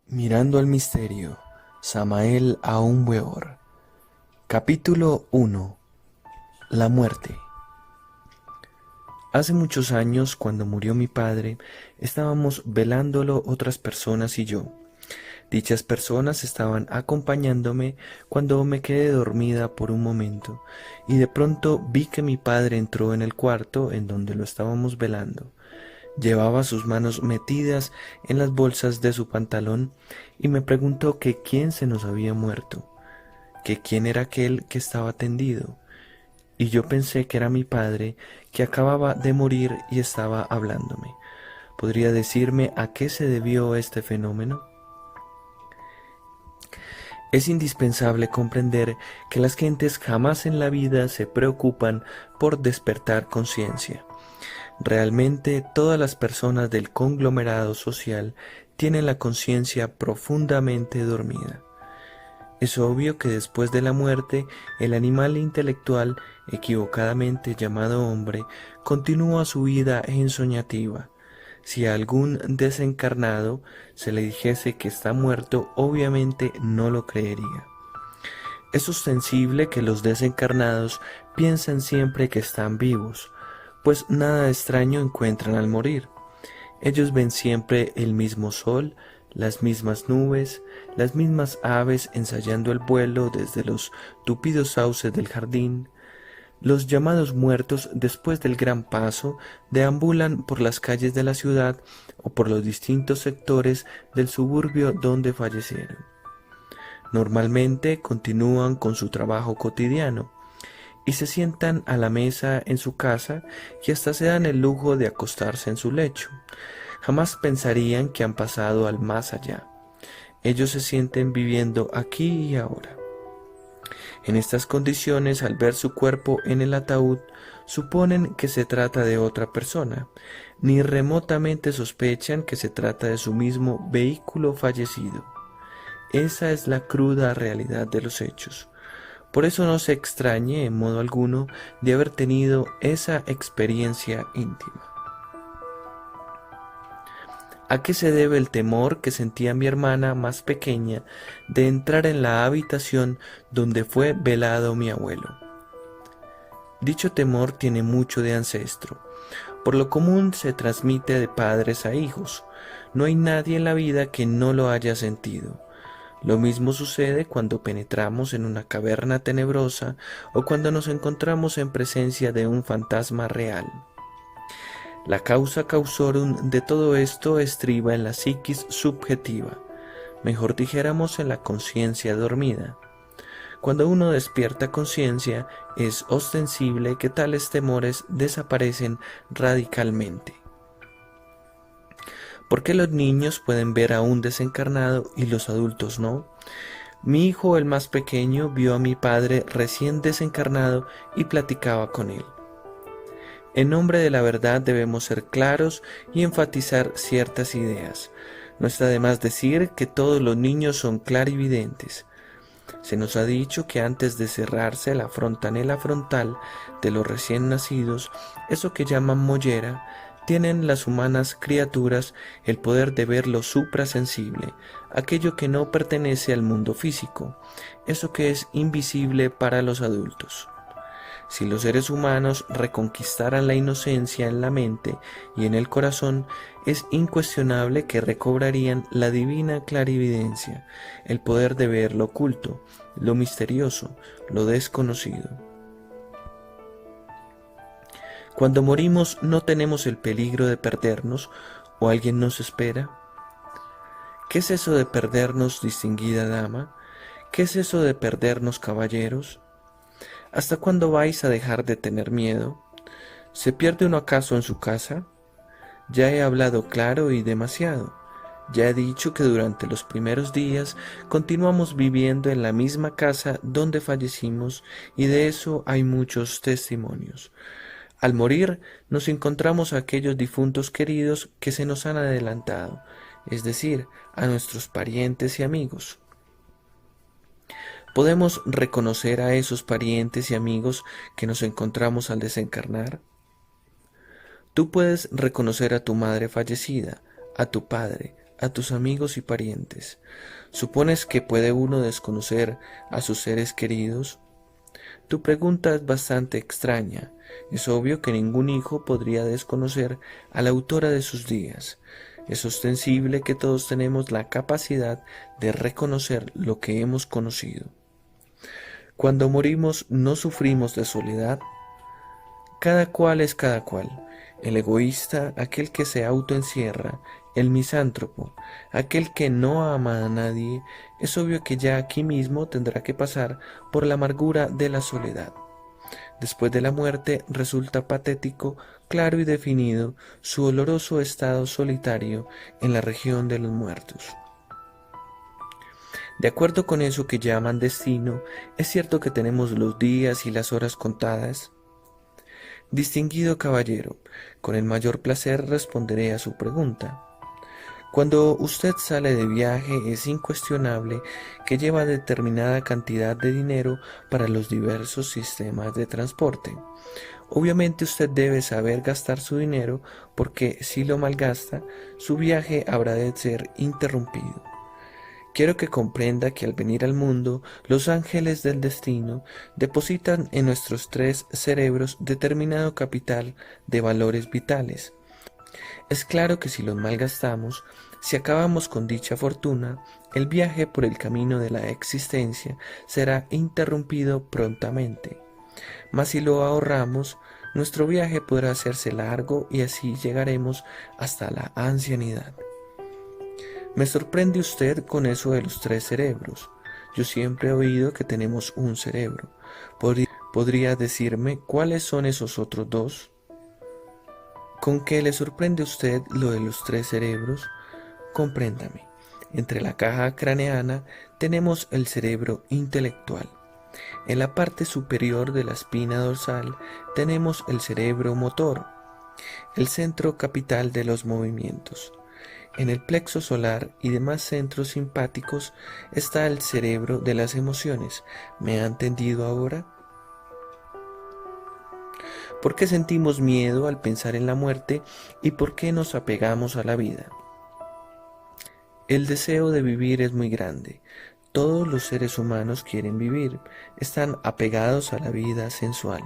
Mirando al misterio, Samael Aun Weor. Capítulo 1. La muerte. Hace muchos años, cuando murió mi padre, estábamos velándolo otras personas y yo. Dichas personas estaban acompañándome cuando me quedé dormida por un momento, y de pronto vi que mi padre entró en el cuarto en donde lo estábamos velando. Llevaba sus manos metidas en las bolsas de su pantalón y me preguntó que quién se nos había muerto, que quién era aquel que estaba tendido. Y yo pensé que era mi padre, que acababa de morir y estaba hablándome. ¿Podría decirme a qué se debió este fenómeno? Es indispensable comprender que las gentes jamás en la vida se preocupan por despertar conciencia. Realmente todas las personas del conglomerado social tienen la conciencia profundamente dormida. Es obvio que después de la muerte, el animal intelectual, equivocadamente llamado hombre, continúa su vida ensoñativa. Si a algún desencarnado se le dijese que está muerto, obviamente no lo creería. Es ostensible que los desencarnados piensen siempre que están vivos, pues nada extraño encuentran al morir. Ellos ven siempre el mismo sol, las mismas nubes, las mismas aves ensayando el vuelo desde los tupidos sauces del jardín. Los llamados muertos, después del gran paso, deambulan por las calles de la ciudad o por los distintos sectores del suburbio donde fallecieron. Normalmente continúan con su trabajo cotidiano y se sientan a la mesa en su casa y hasta se dan el lujo de acostarse en su lecho. Jamás pensarían que han pasado al más allá. Ellos se sienten viviendo aquí y ahora. En estas condiciones, al ver su cuerpo en el ataúd, suponen que se trata de otra persona, ni remotamente sospechan que se trata de su mismo vehículo fallecido. Esa es la cruda realidad de los hechos. Por eso no se extrañe en modo alguno de haber tenido esa experiencia íntima. ¿A qué se debe el temor que sentía mi hermana más pequeña de entrar en la habitación donde fue velado mi abuelo? Dicho temor tiene mucho de ancestro. Por lo común se transmite de padres a hijos. No hay nadie en la vida que no lo haya sentido. Lo mismo sucede cuando penetramos en una caverna tenebrosa o cuando nos encontramos en presencia de un fantasma real. La causa causorum de todo esto estriba en la psiquis subjetiva, mejor dijéramos en la conciencia dormida. Cuando uno despierta conciencia, es ostensible que tales temores desaparecen radicalmente. ¿Por qué los niños pueden ver a un desencarnado y los adultos no? Mi hijo, el más pequeño, vio a mi padre recién desencarnado y platicaba con él. En nombre de la verdad debemos ser claros y enfatizar ciertas ideas. No está de más decir que todos los niños son clarividentes. Se nos ha dicho que antes de cerrarse la frontanela frontal de los recién nacidos, eso que llaman mollera, tienen las humanas criaturas el poder de ver lo suprasensible, aquello que no pertenece al mundo físico, eso que es invisible para los adultos. Si los seres humanos reconquistaran la inocencia en la mente y en el corazón, es incuestionable que recobrarían la divina clarividencia, el poder de ver lo oculto, lo misterioso, lo desconocido. Cuando morimos no tenemos el peligro de perdernos o alguien nos espera. ¿Qué es eso de perdernos, distinguida dama? ¿Qué es eso de perdernos, caballeros? ¿Hasta cuándo vais a dejar de tener miedo? ¿Se pierde uno acaso en su casa? Ya he hablado claro y demasiado. Ya he dicho que durante los primeros días continuamos viviendo en la misma casa donde fallecimos y de eso hay muchos testimonios. Al morir nos encontramos a aquellos difuntos queridos que se nos han adelantado, es decir, a nuestros parientes y amigos. ¿Podemos reconocer a esos parientes y amigos que nos encontramos al desencarnar? Tú puedes reconocer a tu madre fallecida, a tu padre, a tus amigos y parientes. ¿Supones que puede uno desconocer a sus seres queridos? Tu pregunta es bastante extraña. Es obvio que ningún hijo podría desconocer a la autora de sus días. Es ostensible que todos tenemos la capacidad de reconocer lo que hemos conocido. Cuando morimos no sufrimos de soledad. Cada cual es cada cual. El egoísta, aquel que se autoencierra, el misántropo, aquel que no ama a nadie, es obvio que ya aquí mismo tendrá que pasar por la amargura de la soledad. Después de la muerte resulta patético, claro y definido su oloroso estado solitario en la región de los muertos. De acuerdo con eso que llaman destino, ¿es cierto que tenemos los días y las horas contadas? Distinguido caballero, con el mayor placer responderé a su pregunta. Cuando usted sale de viaje es incuestionable que lleva determinada cantidad de dinero para los diversos sistemas de transporte. Obviamente usted debe saber gastar su dinero porque si lo malgasta, su viaje habrá de ser interrumpido. Quiero que comprenda que al venir al mundo, los ángeles del destino depositan en nuestros 3 cerebros determinado capital de valores vitales. Es claro que si los malgastamos, si acabamos con dicha fortuna, el viaje por el camino de la existencia será interrumpido prontamente. Mas si lo ahorramos, nuestro viaje podrá hacerse largo y así llegaremos hasta la ancianidad. Me sorprende usted con eso de los 3 cerebros. Yo siempre he oído que tenemos un cerebro. ¿Podría decirme cuáles son esos otros 2? ¿Con qué le sorprende a usted lo de los 3 cerebros? Compréndame. Entre la caja craneana tenemos el cerebro intelectual. En la parte superior de la espina dorsal tenemos el cerebro motor, el centro capital de los movimientos. En el plexo solar y demás centros simpáticos está el cerebro de las emociones. ¿Me ha entendido ahora? ¿Por qué sentimos miedo al pensar en la muerte y por qué nos apegamos a la vida? El deseo de vivir es muy grande. Todos los seres humanos quieren vivir, están apegados a la vida sensual.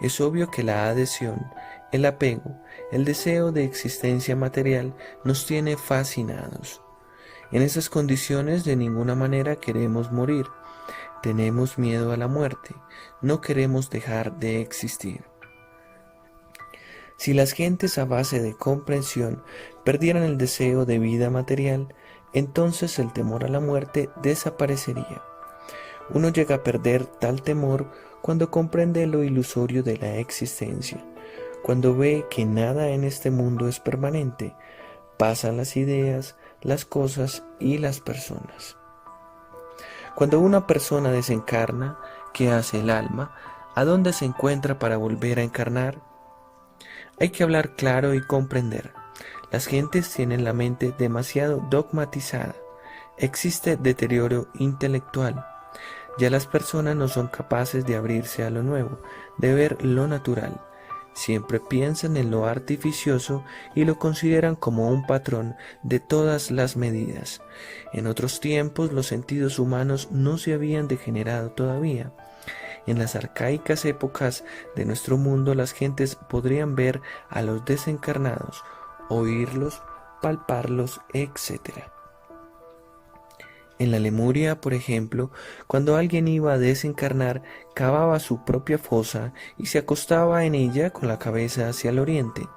Es obvio que la adhesión, el apego, el deseo de existencia material nos tiene fascinados. En esas condiciones de ninguna manera queremos morir. Tenemos miedo a la muerte, no queremos dejar de existir. Si las gentes a base de comprensión perdieran el deseo de vida material, entonces el temor a la muerte desaparecería. Uno llega a perder tal temor cuando comprende lo ilusorio de la existencia, cuando ve que nada en este mundo es permanente, pasan las ideas, las cosas y las personas. Cuando una persona desencarna, ¿qué hace el alma? ¿A dónde se encuentra para volver a encarnar? Hay que hablar claro y comprender. Las gentes tienen la mente demasiado dogmatizada. Existe deterioro intelectual. Ya las personas no son capaces de abrirse a lo nuevo, de ver lo natural. Siempre piensan en lo artificioso y lo consideran como un patrón de todas las medidas. En otros tiempos los sentidos humanos no se habían degenerado todavía. En las arcaicas épocas de nuestro mundo las gentes podrían ver a los desencarnados, oírlos, palparlos, etc. En la Lemuria, por ejemplo, cuando alguien iba a desencarnar, cavaba su propia fosa y se acostaba en ella con la cabeza hacia el oriente.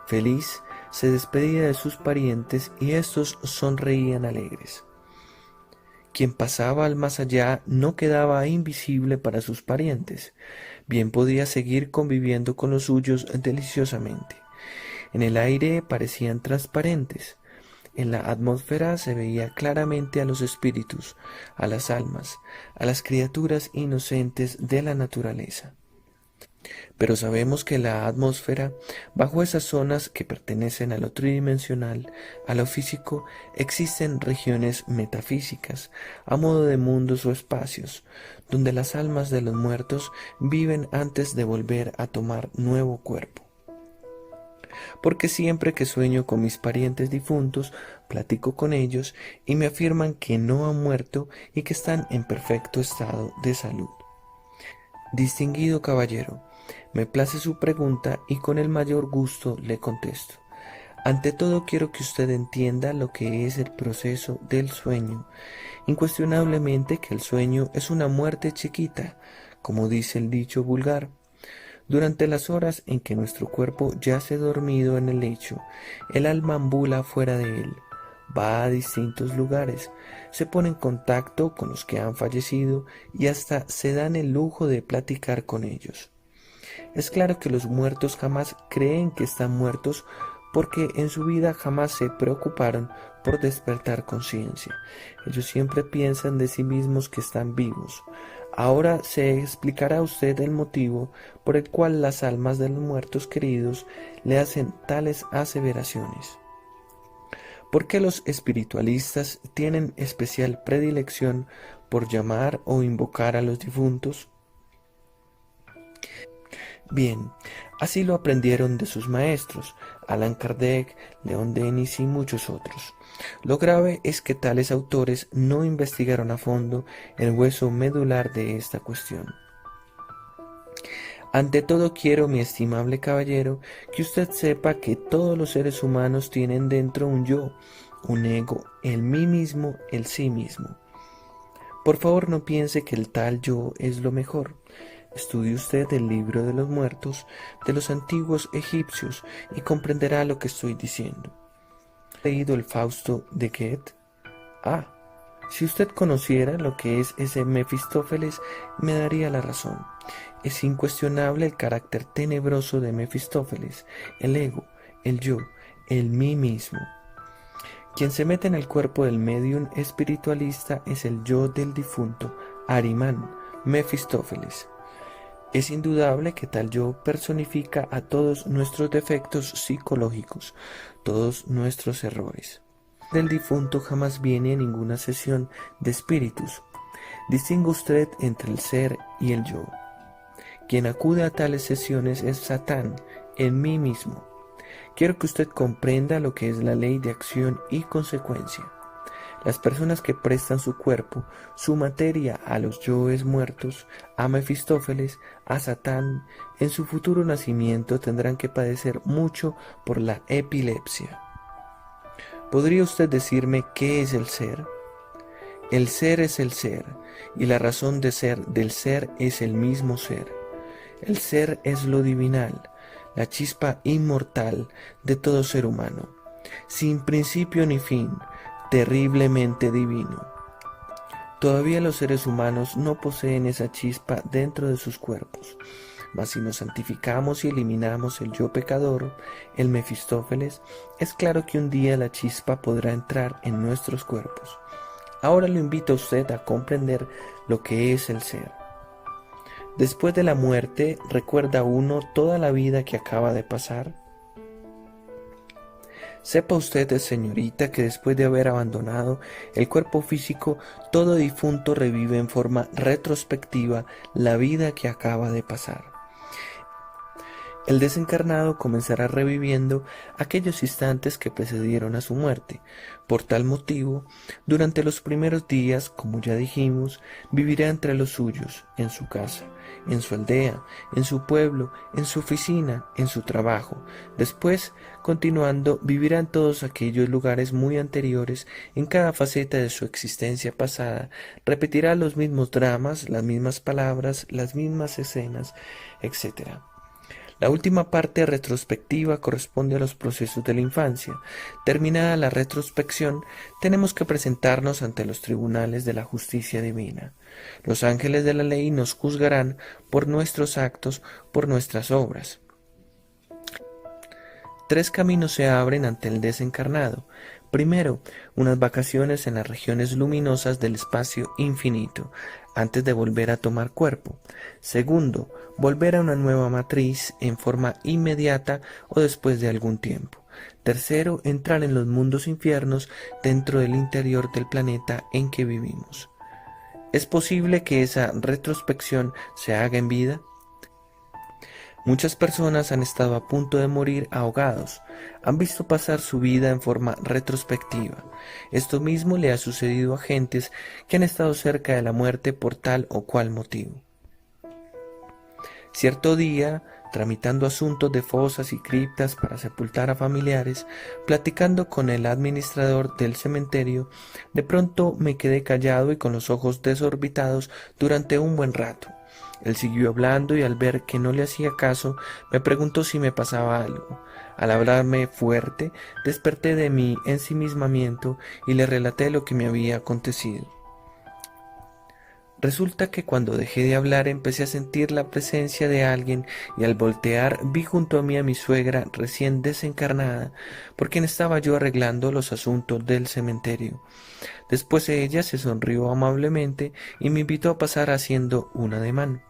Feliz, se despedía de sus parientes y éstos sonreían alegres. Quien pasaba al más allá no quedaba invisible para sus parientes, bien podía seguir conviviendo con los suyos deliciosamente. En el aire parecían transparentes. En la atmósfera se veía claramente a los espíritus, a las almas, a las criaturas inocentes de la naturaleza. Pero sabemos que la atmósfera, bajo esas zonas que pertenecen a lo tridimensional, a lo físico, existen regiones metafísicas, a modo de mundos o espacios, donde las almas de los muertos viven antes de volver a tomar nuevo cuerpo. Porque siempre que sueño con mis parientes difuntos, Platico con ellos y me afirman que no han muerto y que están en perfecto estado de salud. Distinguido caballero, me place su pregunta y con el mayor gusto le contesto. Ante todo quiero que usted entienda lo que es el proceso del sueño. Incuestionablemente que el sueño es una muerte chiquita, como dice el dicho vulgar. Durante las horas en que nuestro cuerpo yace dormido en el lecho, el alma ambula fuera de él, va a distintos lugares, se pone en contacto con los que han fallecido y hasta se dan el lujo de platicar con ellos. Es claro que los muertos jamás creen que están muertos porque en su vida jamás se preocuparon por despertar conciencia. Ellos siempre piensan de sí mismos que están vivos. Ahora se explicará a usted el motivo por el cual las almas de los muertos queridos le hacen tales aseveraciones. ¿Por qué los espiritualistas tienen especial predilección por llamar o invocar a los difuntos? Bien, así lo aprendieron de sus maestros, Allan Kardec, Leon Denis y muchos otros. Lo grave es que tales autores no investigaron a fondo el hueso medular de esta cuestión. Ante todo quiero, mi estimable caballero, que usted sepa que todos los seres humanos tienen dentro un yo, un ego, el mí mismo, el sí mismo. Por favor, no piense que el tal yo es lo mejor. Estudie usted el libro de los muertos de los antiguos egipcios y comprenderá lo que estoy diciendo. ¿Ha leído el Fausto de Goethe? Si usted conociera lo que es ese Mefistófeles, me daría la razón. Es incuestionable el carácter tenebroso de Mefistófeles, el ego, el yo, el mí mismo. Quien se mete en el cuerpo del médium espiritualista es el yo del difunto, Arimán, Mefistófeles. Es indudable que tal yo personifica a todos nuestros defectos psicológicos, todos nuestros errores. Del difunto jamás viene a ninguna sesión de espíritus. Distinga usted entre el ser y el yo. Quien acude a tales sesiones es Satán, en mí mismo. Quiero que usted comprenda lo que es la ley de acción y consecuencia. Las personas que prestan su cuerpo, su materia a los yoes muertos, a Mefistófeles, a Satán, en su futuro nacimiento tendrán que padecer mucho por la epilepsia. ¿Podría usted decirme qué es el ser? El ser es el ser, y la razón de ser del ser es el mismo ser. El ser es lo divinal, la chispa inmortal de todo ser humano, sin principio ni fin, terriblemente divino. Todavía los seres humanos no poseen esa chispa dentro de sus cuerpos, mas si nos santificamos y eliminamos el yo pecador, el Mefistófeles, es claro que un día la chispa podrá entrar en nuestros cuerpos. Ahora lo invito a usted a comprender lo que es el ser. Después de la muerte, ¿recuerda uno toda la vida que acaba de pasar? Sepa usted, señorita, que después de haber abandonado el cuerpo físico, todo difunto revive en forma retrospectiva la vida que acaba de pasar. El desencarnado comenzará reviviendo aquellos instantes que precedieron a su muerte. Por tal motivo, durante los primeros días, como ya dijimos, vivirá entre los suyos, en su casa, en su aldea, en su pueblo, en su oficina, en su trabajo. Después, continuando, vivirá en todos aquellos lugares muy anteriores, en cada faceta de su existencia pasada, repetirá los mismos dramas, las mismas palabras, las mismas escenas, etc. La última parte retrospectiva corresponde a los procesos de la infancia. Terminada la retrospección, tenemos que presentarnos ante los tribunales de la justicia divina. Los ángeles de la ley nos juzgarán por nuestros actos, por nuestras obras. 3 caminos se abren ante el desencarnado. Primero, unas vacaciones en las regiones luminosas del espacio infinito, antes de volver a tomar cuerpo. Segundo, volver a una nueva matriz en forma inmediata o después de algún tiempo. Tercero, entrar en los mundos infiernos dentro del interior del planeta en que vivimos. ¿Es posible que esa retrospección se haga en vida? Muchas personas han estado a punto de morir ahogados, han visto pasar su vida en forma retrospectiva. Esto mismo le ha sucedido a gentes que han estado cerca de la muerte por tal o cual motivo. Cierto día, tramitando asuntos de fosas y criptas para sepultar a familiares, platicando con el administrador del cementerio, de pronto me quedé callado y con los ojos desorbitados durante un buen rato. Él siguió hablando y al ver que no le hacía caso, me preguntó si me pasaba algo. Al hablarme fuerte, desperté de mi ensimismamiento y le relaté lo que me había acontecido. Resulta que cuando dejé de hablar empecé a sentir la presencia de alguien y al voltear vi junto a mí a mi suegra recién desencarnada, por quien estaba yo arreglando los asuntos del cementerio. Después ella se sonrió amablemente y me invitó a pasar haciendo un ademán.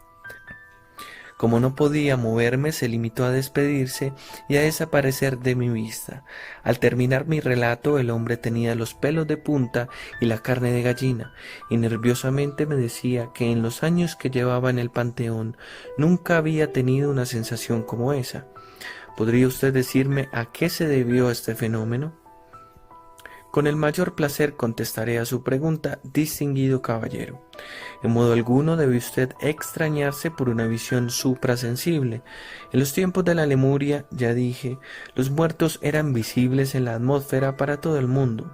Como no podía moverme, se limitó a despedirse y a desaparecer de mi vista. Al terminar mi relato, el hombre tenía los pelos de punta y la carne de gallina, y nerviosamente me decía que en los años que llevaba en el panteón nunca había tenido una sensación como esa. ¿Podría usted decirme a qué se debió este fenómeno? Con el mayor placer contestaré a su pregunta, distinguido caballero. En modo alguno debe usted extrañarse por una visión suprasensible. En los tiempos de la Lemuria, ya dije, los muertos eran visibles en la atmósfera para todo el mundo.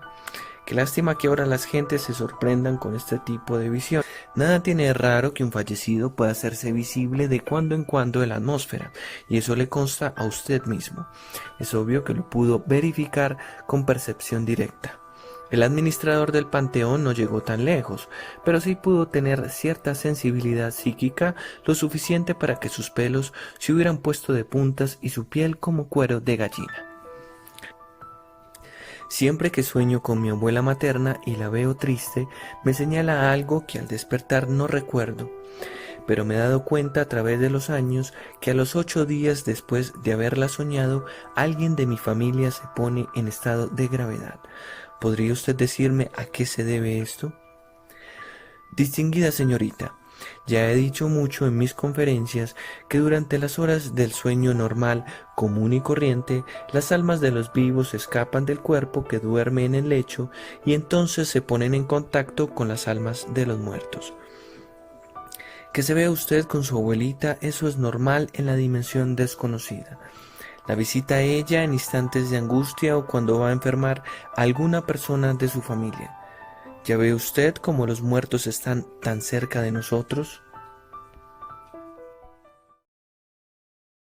Qué lástima que ahora las gentes se sorprendan con este tipo de visión. Nada tiene de raro que un fallecido pueda hacerse visible de cuando en cuando en la atmósfera, y eso le consta a usted mismo. Es obvio que lo pudo verificar con percepción directa. El administrador del panteón no llegó tan lejos, pero sí pudo tener cierta sensibilidad psíquica lo suficiente para que sus pelos se hubieran puesto de puntas y su piel como cuero de gallina. Siempre que sueño con mi abuela materna y la veo triste, me señala algo que al despertar no recuerdo, pero me he dado cuenta a través de los años que a los 8 días después de haberla soñado, alguien de mi familia se pone en estado de gravedad. ¿Podría usted decirme a qué se debe esto? Distinguida señorita, ya he dicho mucho en mis conferencias que durante las horas del sueño normal, común y corriente, las almas de los vivos escapan del cuerpo que duerme en el lecho y entonces se ponen en contacto con las almas de los muertos. Que se vea usted con su abuelita, eso es normal en la dimensión desconocida. La visita a ella en instantes de angustia o cuando va a enfermar a alguna persona de su familia. ¿Ya ve usted cómo los muertos están tan cerca de nosotros?